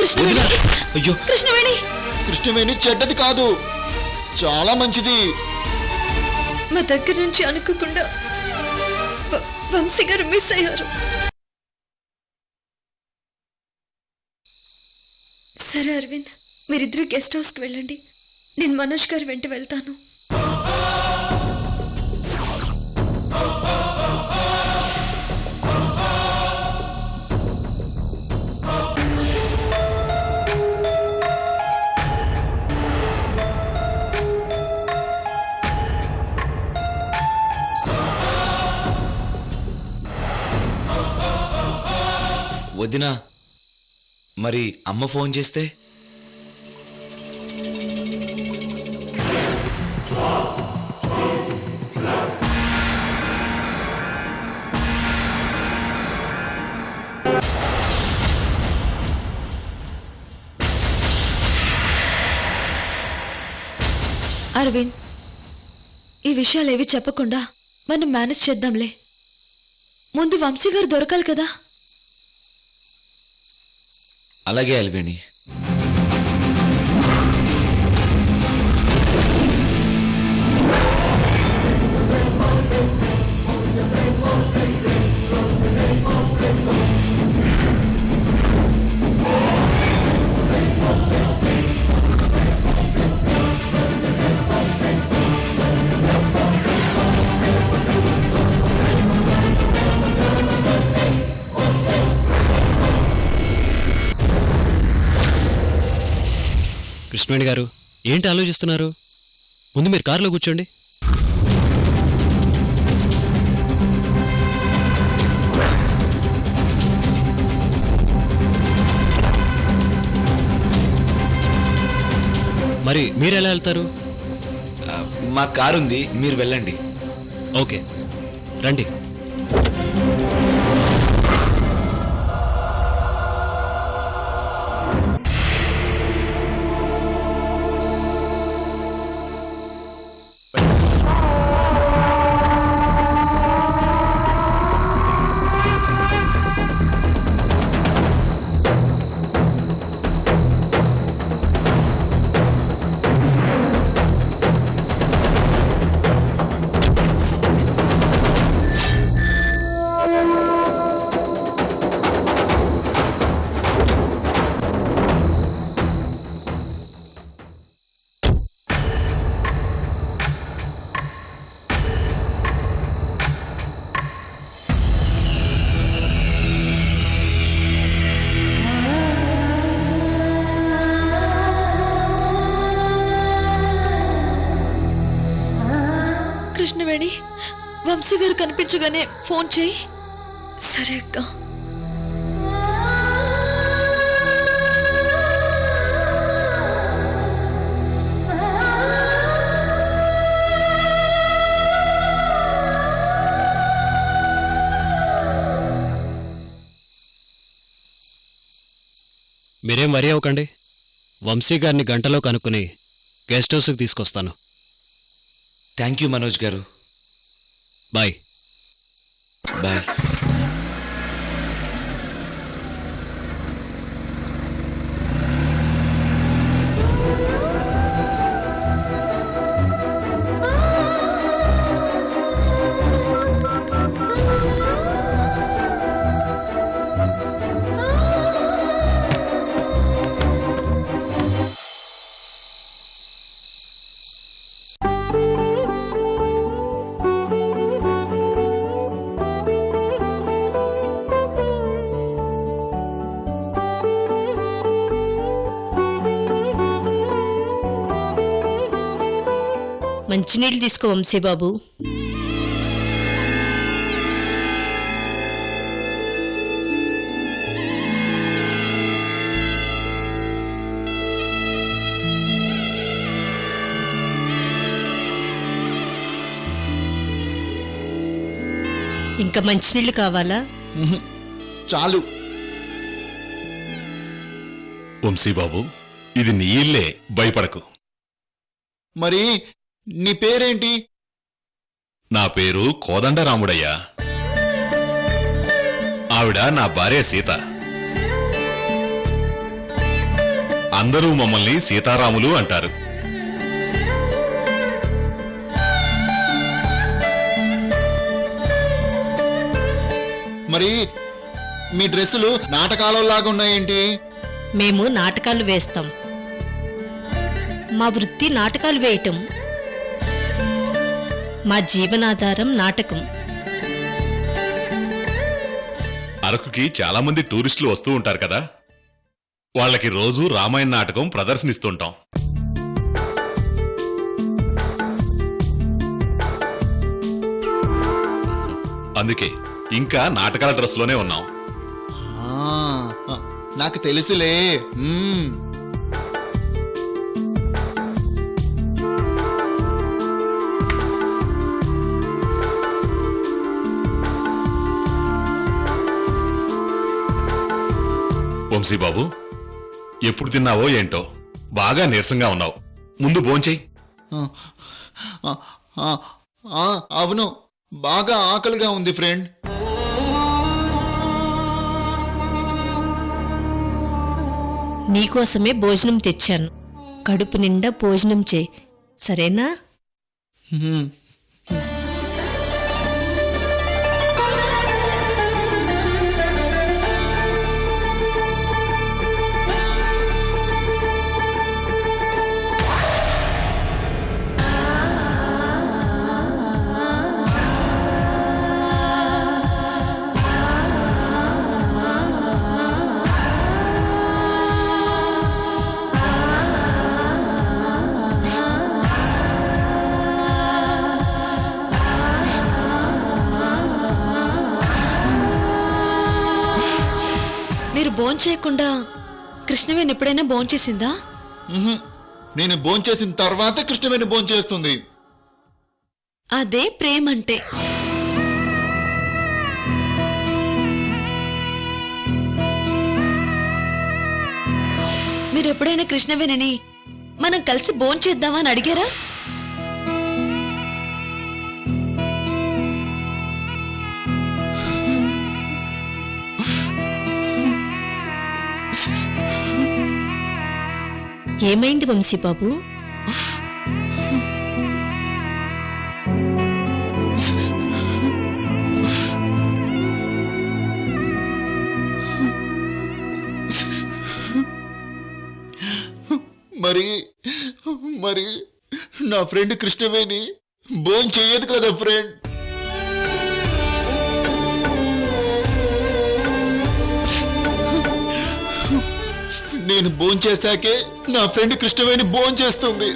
అయ్యో కృష్ణవేణి, కృష్ణవేణి చెడ్డది కాదు, చాలా మంచిది. మా దగ్గర నుంచి అనుకోకుండా వంశీ గారు మిస్ అయ్యారు. సరే అరవింద్, మీరిద్దరు గెస్ట్ హౌస్కి వెళ్ళండి, నేను మనోజ్ గారి వెంట వెళ్తాను. వదినా, మరి అమ్మ ఫోన్ చేస్తే? అరవింద్, ఈ విషయాలు ఏవి చెప్పకుండా మనం మేనేజ్ చేద్దాంలే. ముందు వంశీ గారు దొరకాలి కదా. అలాగే అల్వేణి. కృష్ణవేణి గారు, ఏంటి ఆలోచిస్తున్నారు? ముందు మీరు కారులో కూర్చోండి. మరి మీరు ఎలా వెళ్తారు? మా కారు ఉంది, మీరు వెళ్ళండి. ఓకే, రండి. కృష్ణవేణి, వంశీ గారు కనిపించగానే ఫోన్ చేయి. సరే అక్క. మీరేం వరి అవ్వకండి. వంశీ గారిని గంటలో కనుక్కుని గెస్ట్ హౌస్కి తీసుకొస్తాను. థ్యాంక్ యూ మనోజ్ గారు. బాయ్. బాయ్. మంచినీళ్ళు తీసుకో వంశీబాబు. ఇంకా మంచినీళ్ళు కావాలా? చాలు. వంశీబాబు, ఇది నీ ఇల్లే, భయపడకు. మరి నీ పేరేంటి? నా పేరు కోదండరాముడయ్యా. ఆవిడ నా భార్య సీత. అందరూ మమ్మల్ని సీతారాములు అంటారు. మరి మీ డ్రెస్సులు నాటకాలలాగా ఉన్నాయేంటి? మేము నాటకాలు వేస్తాం. మా వృత్తి నాటకాలు వేయటం. మా జీవనాధారం నాటకం. అరకుకి చాలా మంది టూరిస్టులు వస్తూ ఉంటారు కదా, వాళ్ళకి రోజు రామాయణ నాటకం ప్రదర్శనిస్తుంటాం. అందుకే ఇంకా నాటకాల డ్రెస్లోనే ఉన్నాం. ఆ, నాకు తెలుసులే. వంశీబాబు, ఎప్పుడు తిన్నావో ఏంటో బాగా నీరసంగా ఉన్నావు. ముందు భోంచేయి. అవును, బాగా ఆకలిగా ఉంది ఫ్రెండ్. నీకోసమే భోజనం తెచ్చాను. కడుపు నిండా భోజనం చేయి, సరేనా? హ్మ్. మీరు భోంచేయకుండా కృష్ణవేణి ఎప్పుడైనా భోంచేసిందా? నేను భోంచేసిన తర్వాత కృష్ణవేణి భోంచేస్తుంది. అదే ప్రేమంటే. మీరు ఎప్పుడైనా కృష్ణవేణిని మనం కలిసి భోంచేద్దామా అని అడిగారా? ఏమైంది వంశీబాబు? మరి మరి నా ఫ్రెండ్ కృష్ణవేణి భోం చెయ్యదు కదా ఫ్రెండ్. నేను భోంచేశాకే నా ఫ్రెండ్ కృష్ణవేణి భోంచేస్తుంది.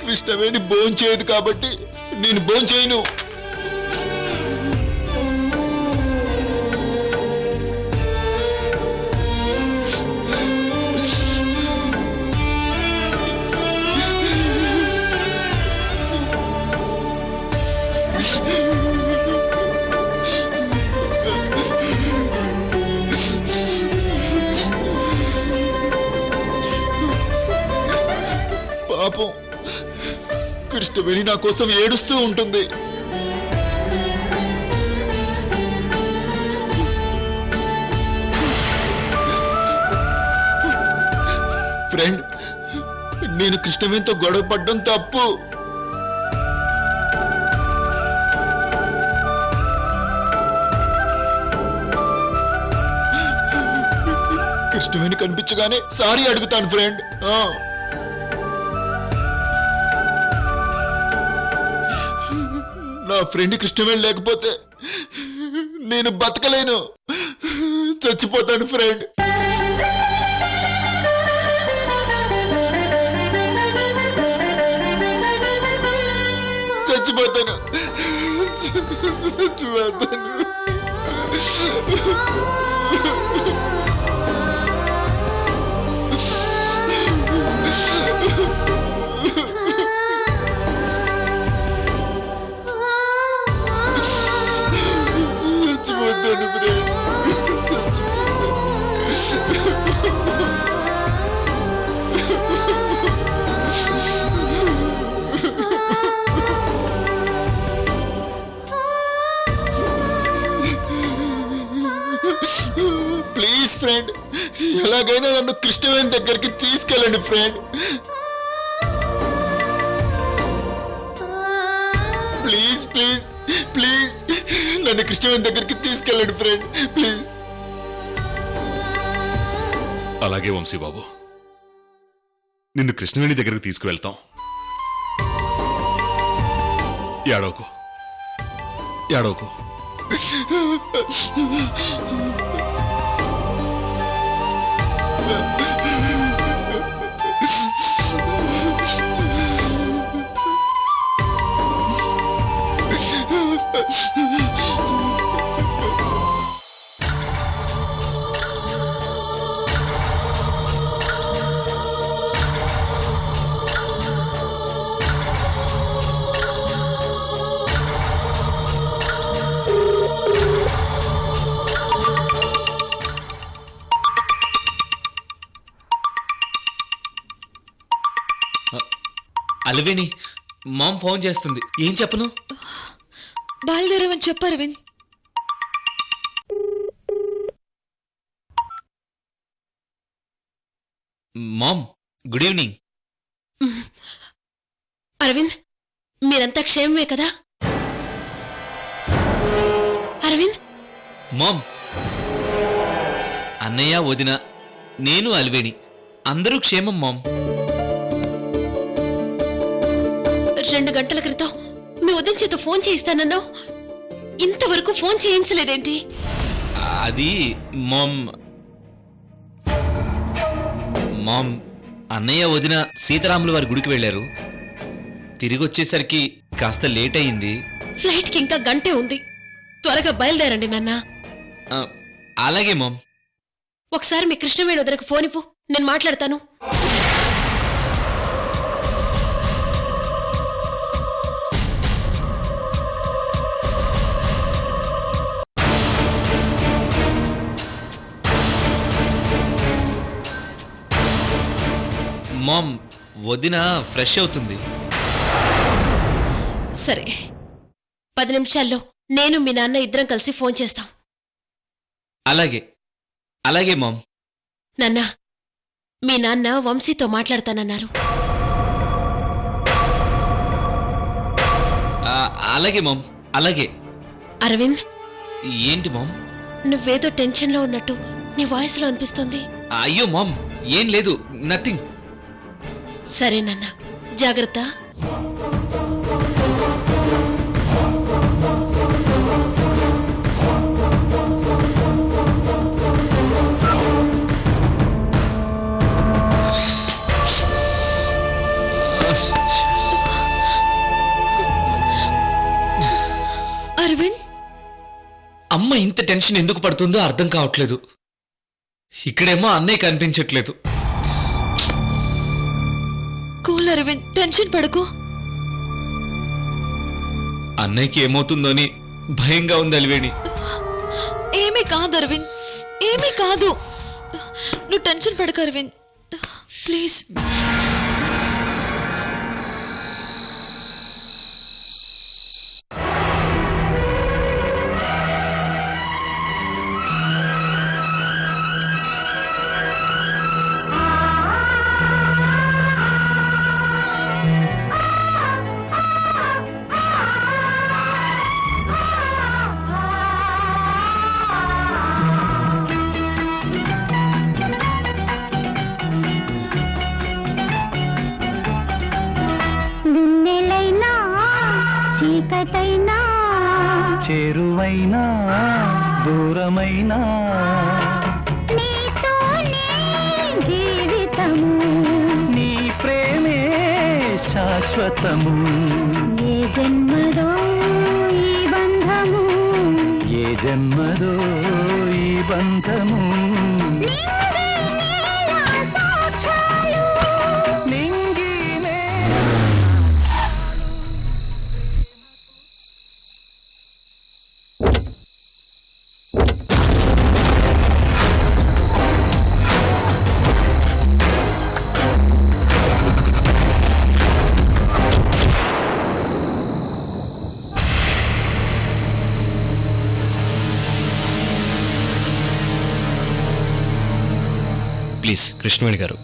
కృష్ణవేణి భోంచేయదు కాబట్టి నేను భోంచేయను. పాపం కృష్ణవేణి నా కోసం ఏడుస్తూ ఉంటుంది. ఫ్రెండ్, నేను కృష్ణవేణితో గొడవ పడ్డం తప్పు. కృష్ణవేణి కనిపించగానే సారీ అడుగుతాను ఫ్రెండ్. నా ఫ్రెండ్ కృష్ణవేణి లేకపోతే నేను బతకలేను, చచ్చిపోతాను ఫ్రెండ్. చచ్చిపోతాను, చచ్చిపోతాను. చచ్చిపోతాను ఫ్రెండ్, చచ్చిపోతాను. ప్లీజ్ ఫ్రెండ్, ఎలాగైనా నన్ను కృష్ణవేణి దగ్గరికి తీసుకెళ్ళండి ఫ్రెండ్. ప్లీజ్ ప్లీజ్ ప్లీజ్ నన్ను కృష్ణవేణి దగ్గరికి తీసుకెళ్ళండి ఫ్రెండ్, ప్లీజ్. అలాగే వంశీ బాబు, నిన్ను కృష్ణవేణి దగ్గరికి తీసుకువెళ్తాం. ఏడవకు, ఏడవకు. అలివేణి, మామ్ ఫోన్ చేస్తుంది. ఏం చెప్పను? బయలుదేరామని చెప్పు Arvind. Mom, good evening. Arvind, మీరంతా క్షేమమే కదా? అరవింద్, మామ్, అన్నయ్య, వదిన, నేను, అలివేణి అందరూ క్షేమం మామ్. 2 గంటల క్రితం మీ వదిన చేత ఫోన్ చేయిస్తానన్నావు. ఇంతవరకు ఫోన్ చేయించలేదేంటి? అది మామ్, మామ్, అన్నయ్య, వదిన సీతారాముల వారి గుడికి వెళ్ళారు. తిరిగి వచ్చేసరికి కాస్త లేట్ అయింది. ఫ్లైట్కి ఇంకా గంటే ఉంది. త్వరగా బయలుదేరండి నాన్న. ఆ, అలాగే మామ్. ఒకసారి మీ కృష్ణవేణి వద్దకు ఫోన్ ఇవ్వు, నేను మాట్లాడతాను. మామ్, వదిన ఫ్రెష్ అవుతుంది. సరే, 10 నిమిషాల్లో నేను మీ నాన్న ఇద్దరం కలిసి ఫోన్ చేస్తాం. అలాగే, అలాగే మామ్. నాన్న, మీ నాన్న వంశీతో మాట్లాడతానన్నారు. అలాగే మామ్, అలాగే. అరవింద్, ఏంటి మామ్? నువ్వేదో టెన్షన్లో ఉన్నట్టు నీ వాయిస్లో అనిపిస్తోంది. అయ్యో మామ్, ఏం లేదు, నథింగ్. సరే నాన్న, జాగ్రత్త. అరవింద్, అమ్మ ఇంత టెన్షన్ ఎందుకు పడుతుందో అర్థం కావట్లేదు. ఇక్కడేమో అన్నయ్య కనిపించట్లేదు. కూల్ అరవింద్, టెన్షన్ పడకు. అన్నయ్యకి ఏమవుతుందోని భయంగా ఉంది అలివేణి. ఏమీ కాదు అరవింద్, ఏమీ కాదు. నువ్వు టెన్షన్ పడకు అరవింద్, ప్లీజ్. చీకటైనా చేరువైనా దూరమైనా నీతోనే జీవితము, నీ ప్రేమే శాశ్వతము. ఏ జన్మదో ఈ బంధము, ఏ జన్మదో ఈ బంధము. ప్లీజ్ కృష్ణవేణి గారు.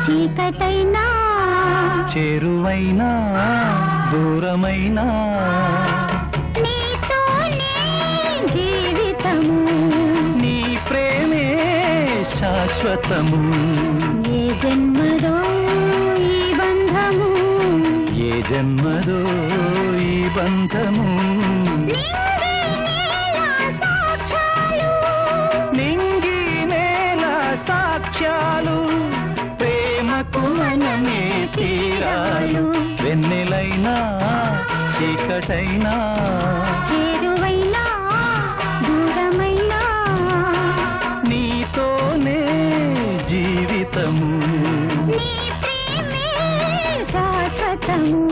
చీకటైనా చేరువైనా దూరమైనా నీతోనే జీవితము నీ ప్రేమే శాశ్వతము. ఏ జన్మదో ఈ బంధము ఏ జన్మదో ఈ బంధము. నింగి నేల సాక్ష్యాలు ప్రేమకు మనమే తీరాలు. వెన్నెలైనా చీకటైనా చేరువైనా దూరమైనా నీతోనే జీవితము. నీ ప్రేమే శాశ్వతము.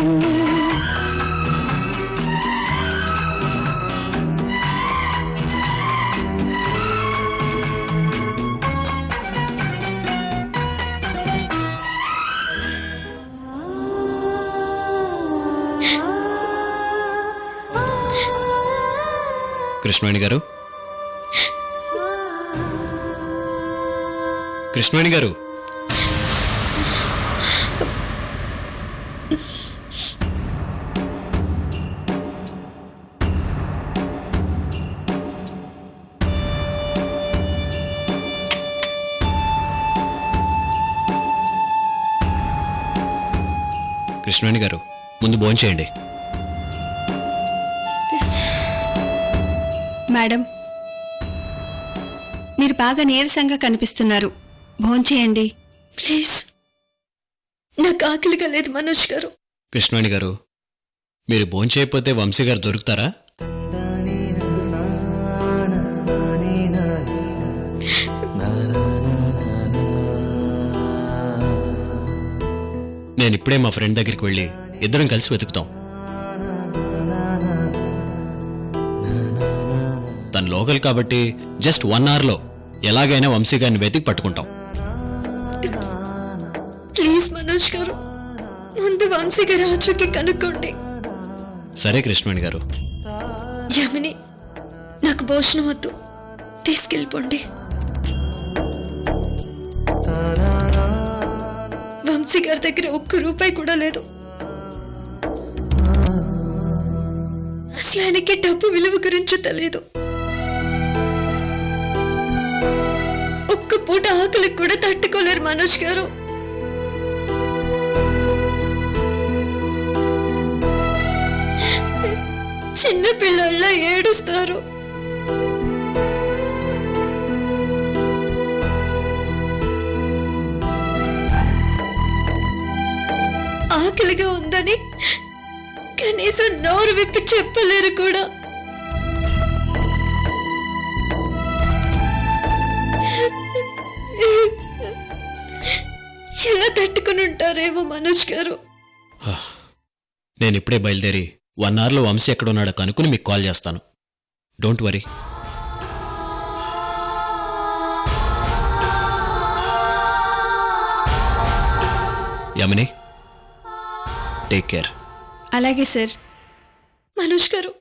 కృష్ణవేణి గారు, కృష్ణవేణి గారు, కృష్ణవేణి గారు, ముందు భోంచేయండి. మేడం, మీరు బాగా నీరసంగా కనిపిస్తున్నారు. భోంచేయండి. ప్లీజ్, నాకు ఆకలిగా లేదు మనోజ్ గారు. కృష్ణవేణి గారు, మీరు భోంచేయకపోతే వంశీ గారు దొరుకుతారా? నేను ఇప్పుడే మా ఫ్రెండ్ దగ్గరికి వెళ్ళి ఇద్దరం కలిసి వెతుకుతాం. తను లోకల్ కాబట్టి జస్ట్ 1 అవర్లో ఎలాగైనా వంశీ గారిని వెతికి పట్టుకుంటాం. ప్లీజ్ మనోజ్ గారు, ముందు వంశీ గారి ఆచూకీ కనుక్కోండి. సరే కృష్ణవేణి గారు. యామిని, నాకు భోజనం వద్దు, తీసుకెళ్ళిపోండి. వంశీ గారి దగ్గర ₹1 కూడా లేదు. అసలు ఆయనకి డబ్బు విలువ గురించి తెలియదు. ఒక్క పూట ఆకలికి కూడా తట్టుకోలేరు మనోజ్ గారు. చిన్న పిల్లల్లా ఏడుస్తారు. ఆకలిగా ఉందని కనీసం నోరు విప్పి చెప్పలేరు కూడా. ఎలా తట్టుకుని ఉంటారేమో మనోజ్ గారు. నేను ఇప్పుడే బయలుదేరి 1 అవర్లో వంశీ ఎక్కడున్నాడో కనుక్కుని మీకు కాల్ చేస్తాను. Don't worry. Yamini, take care. అలాగే సార్. మనోజ్ గారు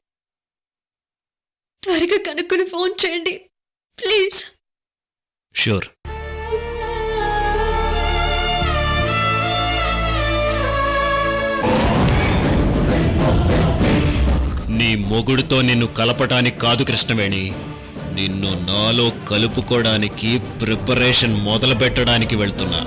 త్వరగా కనుక్కుని ఫోన్ చేయండి ప్లీజ్. షూర్. నీ మొగుడుతో నిన్ను కలపటానికి కాదు కృష్ణవేణి, నిన్ను నాలో కలుపుకోవడానికి ప్రిపరేషన్ మొదలు పెట్టడానికి వెళ్తున్నా.